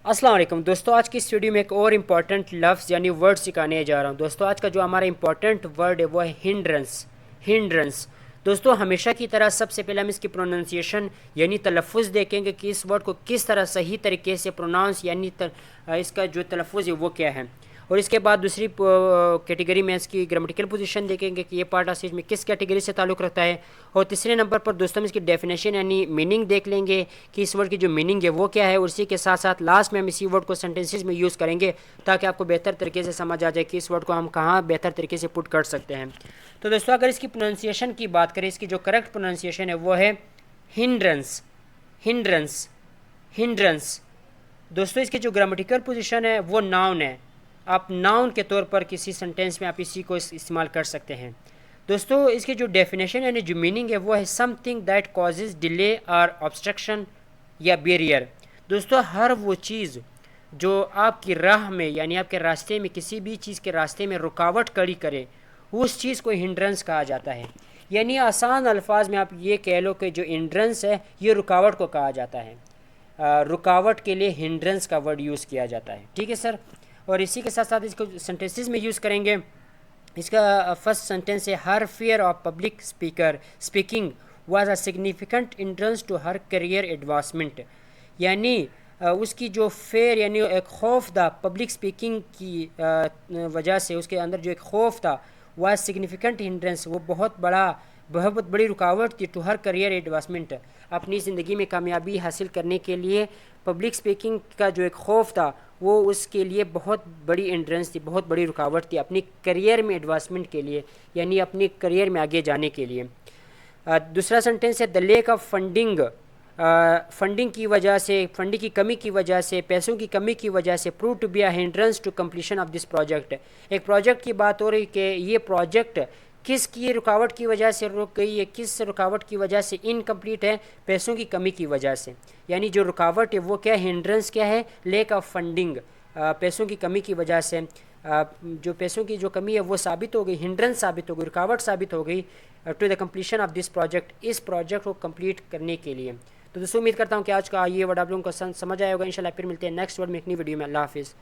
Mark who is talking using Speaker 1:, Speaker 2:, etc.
Speaker 1: السلام علیکم دوستو، آج کی اس ویڈیو میں ایک اور امپورٹنٹ لفظ یعنی ورڈ سکھانے جا رہا ہوں۔ دوستو آج کا جو ہمارا امپورٹنٹ ورڈ ہے وہ ہے ہنڈرنس۔ دوستو ہمیشہ کی طرح سب سے پہلے ہم اس کی پروننسیشن یعنی تلفظ دیکھیں گے کہ اس ورڈ کو کس طرح صحیح طریقے سے پروناؤنس یعنی اس کا جو تلفظ ہے وہ کیا ہے، اور اس کے بعد دوسری کیٹیگری میں اس کی گرامیٹیکل پوزیشن دیکھیں گے کہ یہ پارٹ اسٹیج میں کس کیٹیگری سے تعلق رکھتا ہے، اور تیسرے نمبر پر دوستوں ہم اس کی ڈیفینیشن یعنی میننگ دیکھ لیں گے کہ اس ورڈ کی جو میننگ ہے وہ کیا ہے، اور اسی کے ساتھ ساتھ لاسٹ میں ہم اسی ورڈ کو سینٹینسز میں یوز کریں گے تاکہ آپ کو بہتر طریقے سے سمجھ آ جائے کہ اس ورڈ کو ہم کہاں بہتر طریقے سے پٹ کر سکتے ہیں۔ تو دوستوں اگر اس کی پروننسیشن کی بات کریں، اس کی جو کریکٹ پروننسیشن ہے وہ ہے ہنڈرنس ہنڈرنس ہنڈرنس۔ دوستوں اس کی جو گرامیٹیکل پوزیشن ہے وہ ناؤن ہے، آپ ناؤن کے طور پر کسی سینٹینس میں آپ اسی کو استعمال کر سکتے ہیں۔ دوستو اس کی جو ڈیفینیشن یعنی جو میننگ ہے وہ ہے some thing that causes delay اور obstruction یا بیریئر۔ دوستو ہر وہ چیز جو آپ کی راہ میں یعنی آپ کے راستے میں کسی بھی چیز کے راستے میں رکاوٹ کھڑی کرے اس چیز کو ہنڈرنس کہا جاتا ہے۔ یعنی آسان الفاظ میں آپ یہ کہہ لو کہ جو ہنڈرنس ہے یہ رکاوٹ کو کہا جاتا ہے، رکاوٹ کے لیے ہنڈرنس کا ورڈ یوز کیا جاتا ہے، ٹھیک ہے سر۔ اور اسی کے ساتھ ساتھ اس کو سینٹینسز میں یوز کریں گے۔ اس کا فرسٹ سینٹینس ہے her fear of public speaking was a significant entrance to her career advancement. یعنی اس کی جو فیئر یعنی ایک خوف تھا پبلک اسپیکنگ کی وجہ سے، اس کے اندر جو ایک خوف تھا واز سگنیفیکنٹ ہنڈرنس، وہ بہت بڑی رکاوٹ تھی ٹو ہر کیریئر ایڈوانسمنٹ، اپنی زندگی میں کامیابی حاصل کرنے کے لیے پبلک اسپیکنگ کا جو ایک خوف تھا وہ اس کے لیے بہت بڑی ہنڈرنس تھی، بہت بڑی رکاوٹ تھی اپنی کیریئر میں ایڈوانسمنٹ کے لیے، یعنی اپنی کیریئر میں آگے جانے کے لیے۔ دوسرا سینٹینس ہے دا لیک آف فنڈنگ کی وجہ سے، فنڈنگ کی کمی کی وجہ سے، پیسوں کی کمی کی وجہ سے prove to be a hindrance to completion of this project. ایک پروجیکٹ کی بات ہو رہی کہ یہ پروجیکٹ کس کی رکاوٹ کی وجہ سے رک گئی ہے، کس رکاوٹ کی وجہ سے انکمپلیٹ ہے، پیسوں کی کمی کی وجہ سے۔ یعنی جو رکاوٹ ہے وہ کیا ہے، ہنڈرنس کیا ہے، لیک آف فنڈنگ، پیسوں کی کمی کی وجہ سے، جو پیسوں کی جو کمی ہے وہ ثابت ہو گئی، ہنڈرنس ثابت ہو گئی، رکاوٹ ثابت ہو گئی to the completion of this project, اس پروجیکٹ کو کمپلیٹ کرنے کے لیے۔ تو دوستوں امید کرتا ہوں کہ آج کا یہ ورڈ آپ لوگوں کو سمجھ آئے ہوگا۔ انشاءاللہ پھر ملتے ہیں نیکسٹ ورڈ میں ایک نئی ویڈیو میں۔ اللہ حافظ۔